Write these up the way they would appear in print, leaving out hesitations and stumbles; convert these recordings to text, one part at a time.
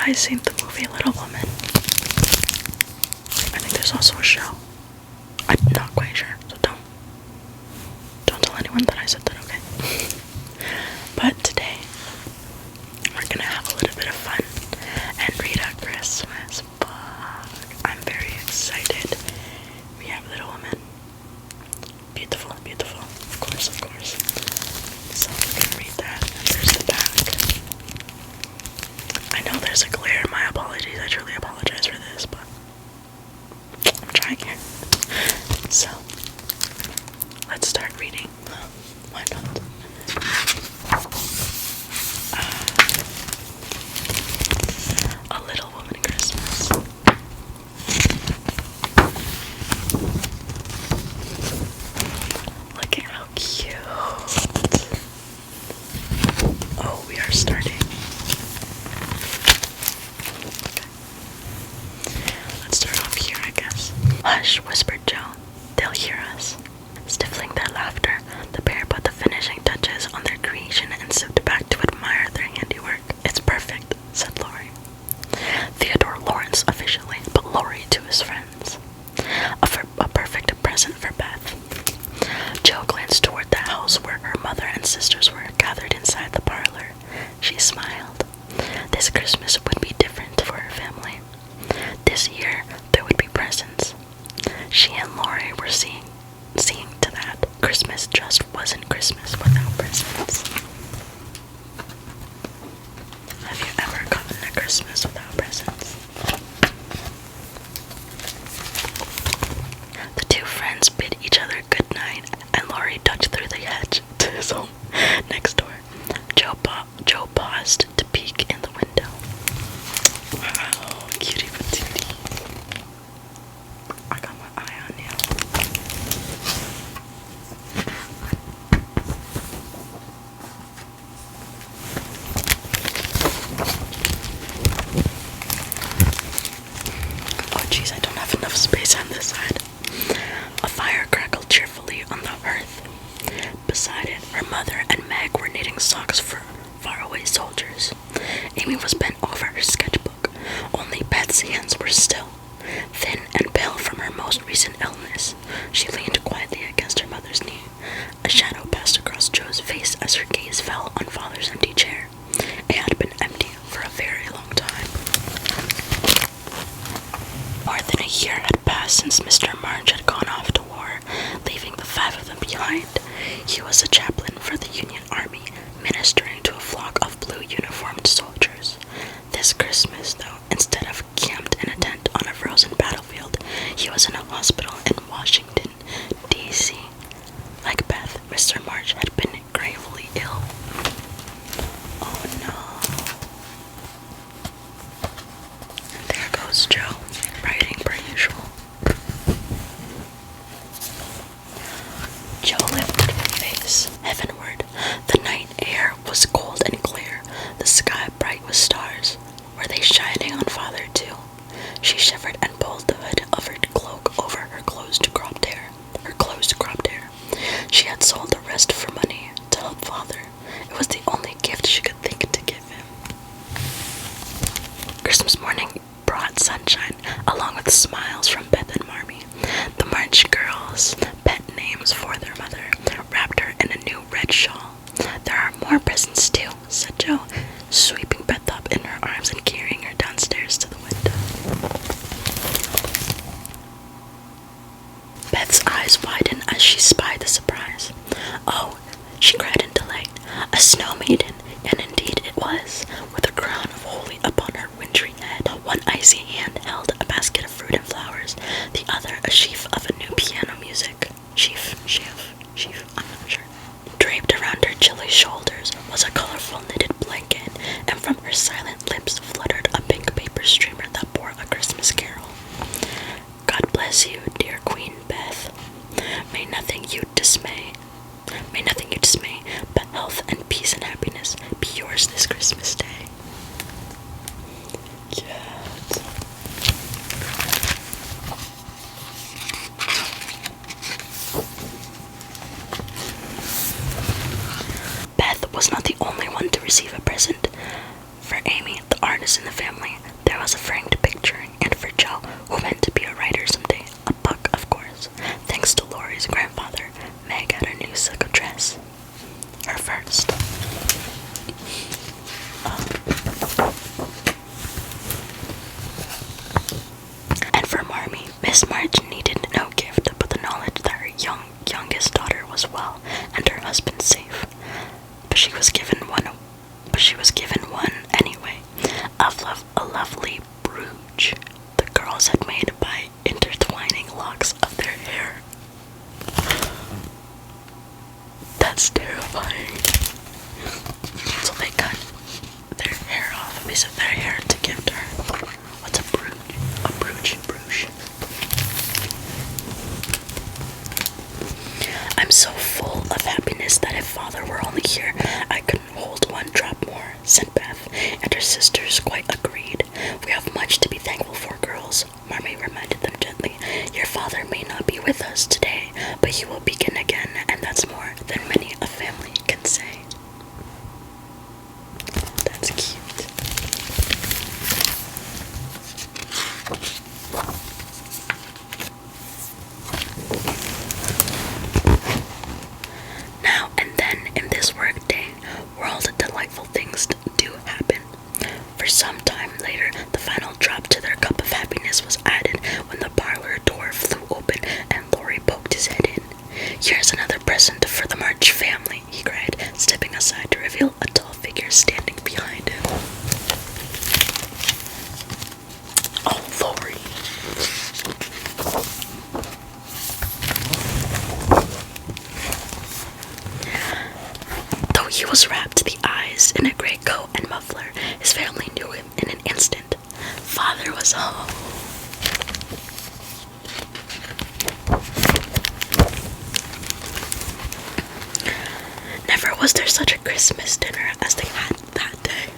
guys seen the movie Little Woman? I think there's also a show. I'm not quite sure, so don't tell anyone that I said that, okay? But today, we're gonna have a little bit of fun and read a Christmas book. I'm very excited. We have Little Woman. Beautiful, beautiful. Of course, of course. So we can read that. And there's the back. I know there's a glare. My apologies. I truly apologize for this, but I'm trying here. So, let's start reading. Why not? A Little Woman Christmas. Look at how cute. Oh, we are starting. Okay. Let's start off here, I guess. Hush, whispered Joe. They'll hear us. Stifling their laughter, the pair put the finishing touches on their creation and sipped back to admire their handiwork. It's perfect, said Laurie. Theodore Lawrence officially, but Laurie to his friends. A perfect present for Beth. Joe glanced toward the house where her mother and sisters were gathered inside the parlor. She smiled. This Christmas would be different for her family. This year, there would be presents. She and Laurie were seeing to that. Christmas just wasn't Christmas without presents. Have you ever gotten a Christmas without presents? The two friends bid each other good night, and Laurie ducked through the hedge to his home next door. Joe paused to peek in the window. Wow, cutie patootie. I got my eye on you. Oh jeez, I don't have enough space on this side. A fire crackled cheerfully on the hearth. Beside it, her mother and Meg were knitting socks for faraway soldiers. Amy was bent over her sketchbook. Only Beth's hands were still, thin and pale from her most recent illness. She leaned quietly against her mother's knee. A shadow passed across Joe's face as her gaze fell on Father's empty chair. It had been empty for a very long time. More than a year had passed since Mr. March had gone off to war, leaving the five of them behind. He was a chaplain for the Union Army, ministering to a flock of blue-uniformed soldiers. This Christmas, though, instead of camped in a tent on a frozen battlefield, he was in a hospital in Washington, D.C. Like Beth, Mr. March had been gravely ill. Oh no. And there goes Joe, writing per usual. Joe lifted her face heavenward. The night air was cold and clear, the sky bright with stars. Were they shining on Father too? She shivered and pulled the hood of her cloak over her closed cropped hair. She had sold the rest for money to help Father. It was the only gift she could think to give him. Christmas morning brought sunshine, along with smiles from Beth and Marmee. The March girls, pet names for their mother, wrapped her in a new red shawl. There are more presents too, said Joe, sweeping Beth up in her arms and carrying her downstairs to the window. Beth's eyes widened as she spied the surprise. Oh, she cried in delight, a snow maiden, and indeed it was, with a crown of holly upon her wintry head. One icy hand held a basket of fruit and flowers, the other a sheaf of a new piano music. Sheaf, I'm not sure. Draped around her chilly shoulders was a colorful knitted blanket, and from her silent lips fluttered a pink paper streamer that bore a Christmas carol. God bless you, dear Queen Beth. May nothing you dismay, but health and peace and happiness be yours this Christmas day. Yes. Beth was not the only one to receive a present. For Amy, the artist in the family, and her husband safe. But she was given one. But she was given one anyway. A lovely brooch the girls had made by intertwining locks of their hair. That's terrifying. So they cut their hair off, a piece of their hair to give to her. What's a brooch? A brooch. I'm so full of happiness that if Father were only here, I couldn't hold one drop more, said Beth, and her sisters quite agreed. We have much to be thankful for, girls, Marmee reminded them gently. Your father may not be with us today, but he will begin again, and that's more than many a family can say. That's cute. Now and then in this workday world, delightful things do happen. For some time later, the final drop to their cup of happiness was added when the parlor door flew open and Laurie poked his head in. Here's another present for the March family, he cried, stepping aside to reveal a tall figure standing behind him. Oh, Laurie. Though he was wrapped to the eyes in a gray coat and muffler, his family knew him in an instant. Father was home. Never was there such a Christmas dinner as they had that day.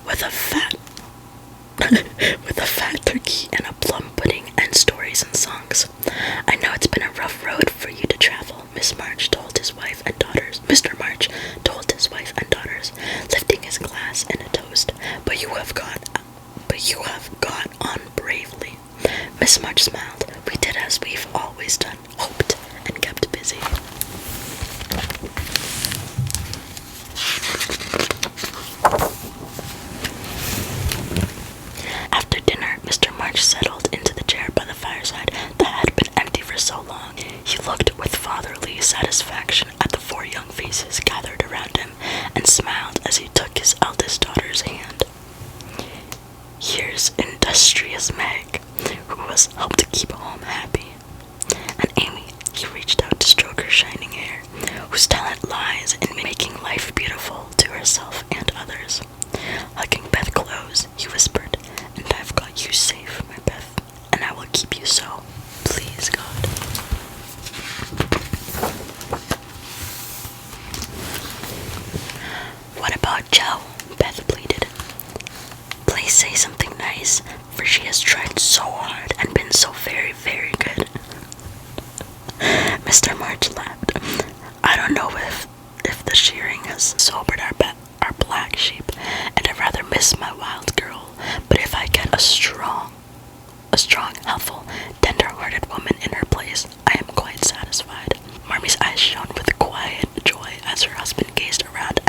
With a fat turkey and a plum pudding and stories and songs. I know it's been a rough road for you to travel, Mr. March told his wife and daughters, lifting his glass in a toast. But you have gone on bravely. Miss March smiled. We did as we've always done, hoped and kept busy. After dinner, Mr. March settled into the chair by the fireside that had been empty for so long. He looked with fatherly satisfaction at the 4 young faces gathered around him and smiled as he took his eldest daughter's hand. Here's industrious Meg, who was helped to keep home happy. And Amy, he reached out to stroke her shining hair, whose talent lies in making life beautiful to herself and others. Hugging Beth close, he whispered, and I've got you safe, my Beth, and I will keep you so. Please, God. What about Jo? Beth pleaded. Please say something nice, for she has tried so hard and been so very, very good. Mr. March laughed. I don't know if the shearing has sobered our black sheep, and I'd rather miss my wild girl, but if I get a strong, helpful, tender-hearted woman in her place, I am quite satisfied. Marmee's eyes shone with quiet joy as her husband gazed around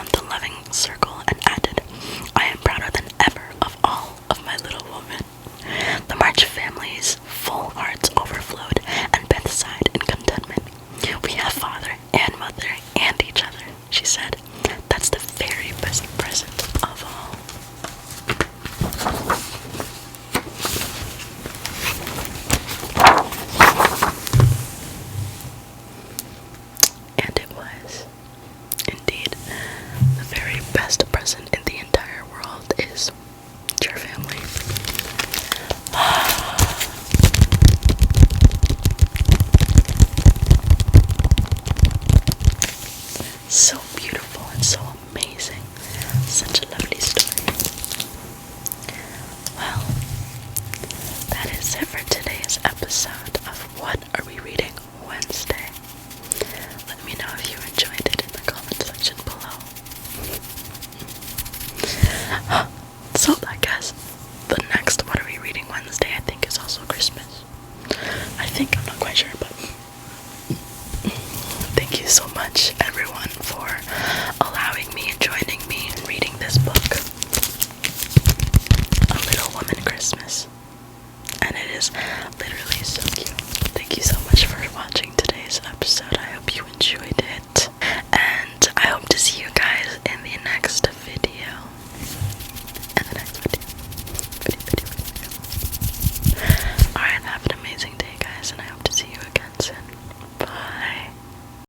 the loving circle and added, I am prouder than ever of all of my little woman. The March family's full hearts overflowed, and Beth sighed in contentment. We have father and mother and each other, she said. That's the very best present of all. And it was. Indeed, the very best present in the entire world is your family. So